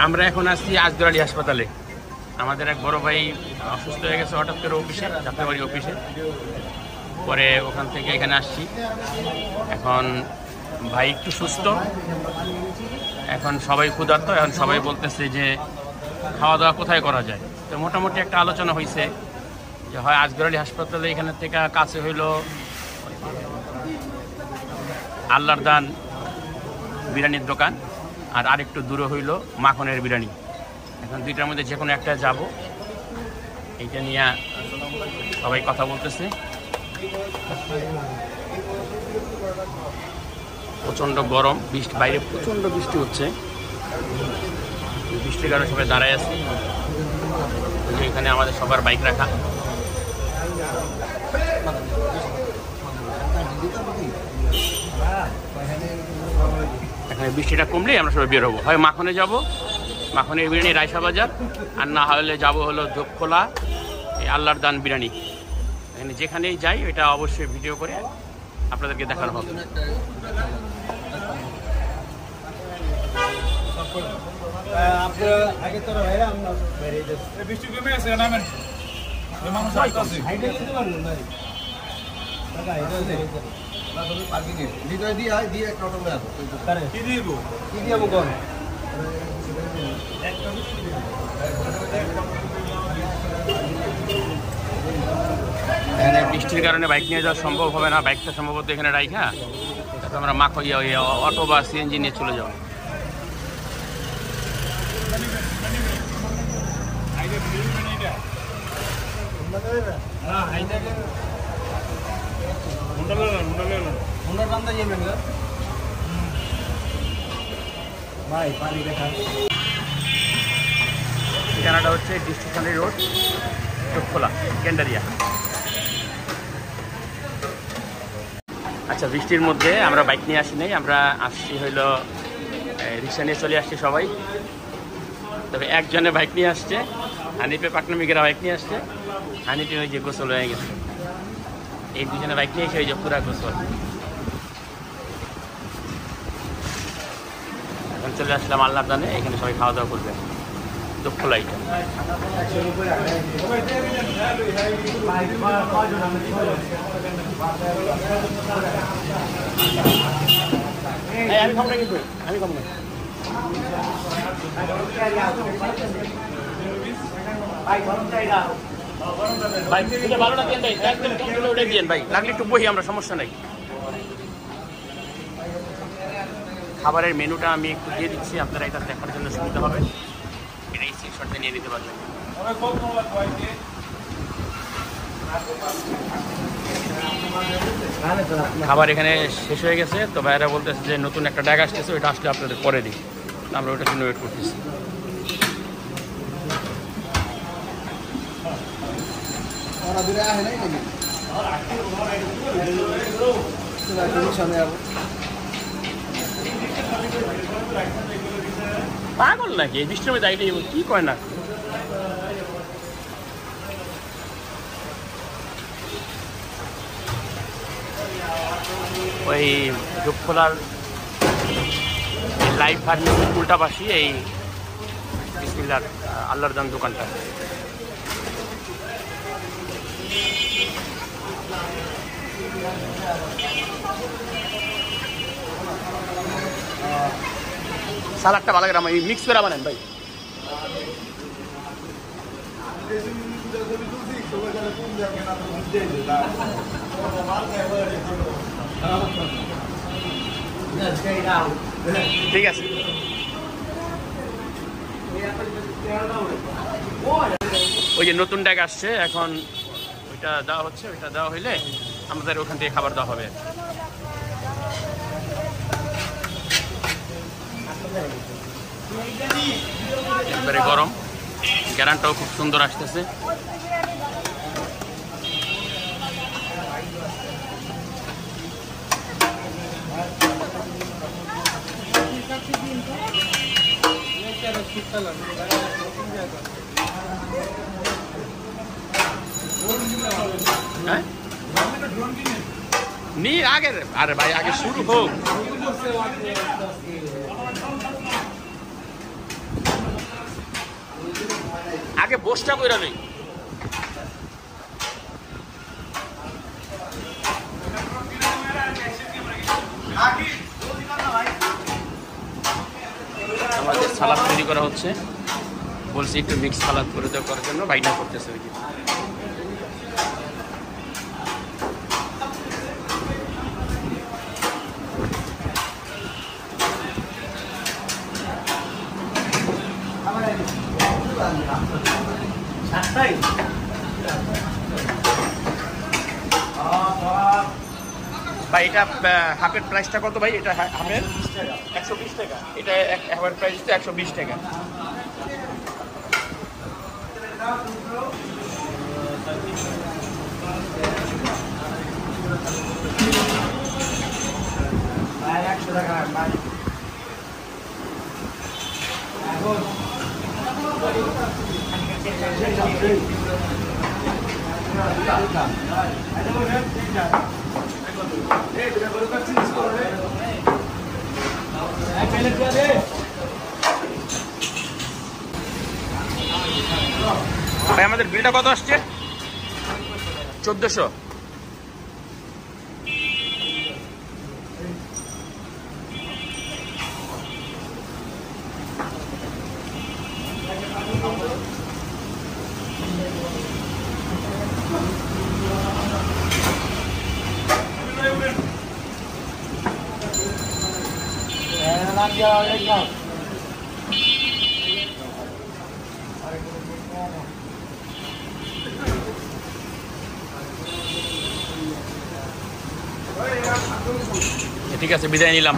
আমরা এখন আসছি আজদুরালি হাসপাতালে। আমাদের এক বড় ভাই অসুস্থ হয়ে গেছে হঠাৎ করে অফিসে, যাত্রাবাড়ি অফিসে। পরে ওখান থেকে এখানে আসছি। এখন ভাই একটু সুস্থ, এখন সবাই ক্ষুধার্ত। এখন সবাই বলতেছে যে খাওয়া দাওয়া কোথায় করা যায়। তো মোটামুটি একটা আলোচনা হয়েছে যে হয় আজদুরালি হাসপাতালে এখানে থেকে কাছে হইল আল্লাহর দান বিরিয়ানির দোকান, আর আরেকটু দূরে হইল মাখনের বিরিয়ানি। এখন দুইটার মধ্যে যে কোনো একটা যাব, এইটা নিয়ে সবাই কথা বলতেছে। প্রচণ্ড গরম, বৃষ্টি, বাইরে প্রচণ্ড বৃষ্টি হচ্ছে। বৃষ্টির কারণে সবাই দাঁড়ায় আছে। এখানে আমাদের সবার বাইক রাখা। এখানে বৃষ্টিটা কমলেই আমরা সবাই বের হবো, হয় মাখনে যাব, মাখনের বিরিয়ানি রায়সা বাজার, আর না হলে যাব হলো যোগখোলা এই আল্লাহর দান বিরিয়ানি। এখানে যেখানেই যাই ওইটা অবশ্যই ভিডিও করে আপনাদেরকে দেখানো হবে। এখানে বৃষ্টির কারণে বাইক নিয়ে যাওয়া সম্ভব হবে না, বাইকটা সম্ভবত এখানে রাইখা তারপর আমরা অটো বা সিএনজি নিয়ে চলে যাবো। ঠিকানাটা হচ্ছে ডিস্ট্রিক্ট রোড, যোগখোলা, কেন্ডারিয়া। আচ্ছা, বৃষ্টির মধ্যে আমরা বাইক নিয়ে আসি নাই, আমরা আসছি হইল রিক্সা নিয়ে চলে আসছি সবাই। তবে একজনে বাইক নিয়ে আসছে, হানিফে পাকনামিকেরা বাইক নিয়ে আসছে। হানিফে ওই যে গোসল হয়ে গেছে, এই দুজনে বাইক নিয়ে এসে ওই যে পুরা গোসল। এখন চলে আসলাম আল্লাহর দানে, এখানে সবাই খাওয়া দাওয়া করবে। যোগখোলা এটা। আমি খাবো না, কিন্তু আমি খাবো না। লাগলে একটু বহি আমরা, সমস্যা নাই। খাবারের মেনুটা আমি একটু দিয়ে দিচ্ছি, আপনারা এটা দেখার জন্য সুবিধা হবে। এটা স্ক্রিনশটটা নিয়ে নিতে পারবেন। খাবার এখানে শেষ হয়ে গেছে, তো ভাইরা বলতেছে যে নতুন একটা ডাক আসতেছে, ওইটা আসলে আপনাদের পরে দিই। আমরা ওইটার জন্য ওয়েট করতেছি। পাগল নাকি এই বৃষ্টির মধ্যে আইলে কি কয় না। ওই যোগখোলার লাইভ ফার্মেসির উল্টাপাশি এই বিসমিল্লাহর আল্লাহর দান দোকানটা। সালাদটা ভালো করে আমি মিক্স করে বানান ভাই। ঠিক আছে। ওই যে নতুন ড্যাগ আসছে, এখন ওইটা দেওয়া হচ্ছে, ওইটা দেওয়া হইলে আমাদের ওখান থেকে খাবার দেওয়া হবে। একবারে গরম, গ্যারান্টাও খুব সুন্দর আসতেছে। হ্যাঁ নি আগে, আরে ভাই আগে শুরু হোক। আগে বসটা কইরা নেই। আমাদের সালাদ তৈরি করা হচ্ছে, বলছি একটু মিক্স সালাদ করে দেওয়ার করার জন্য, বাইনা করতেছে ওই ভাই। এটা হাফের প্রাইসটা কত ভাই? এটা হাফের 120 টাকা। এটা হাফের প্রাইস তো 120 টাকা। ভাই আমাদের বিলটা কত আসছে? 1400। ঠিক আছে, বিদায় নিলাম।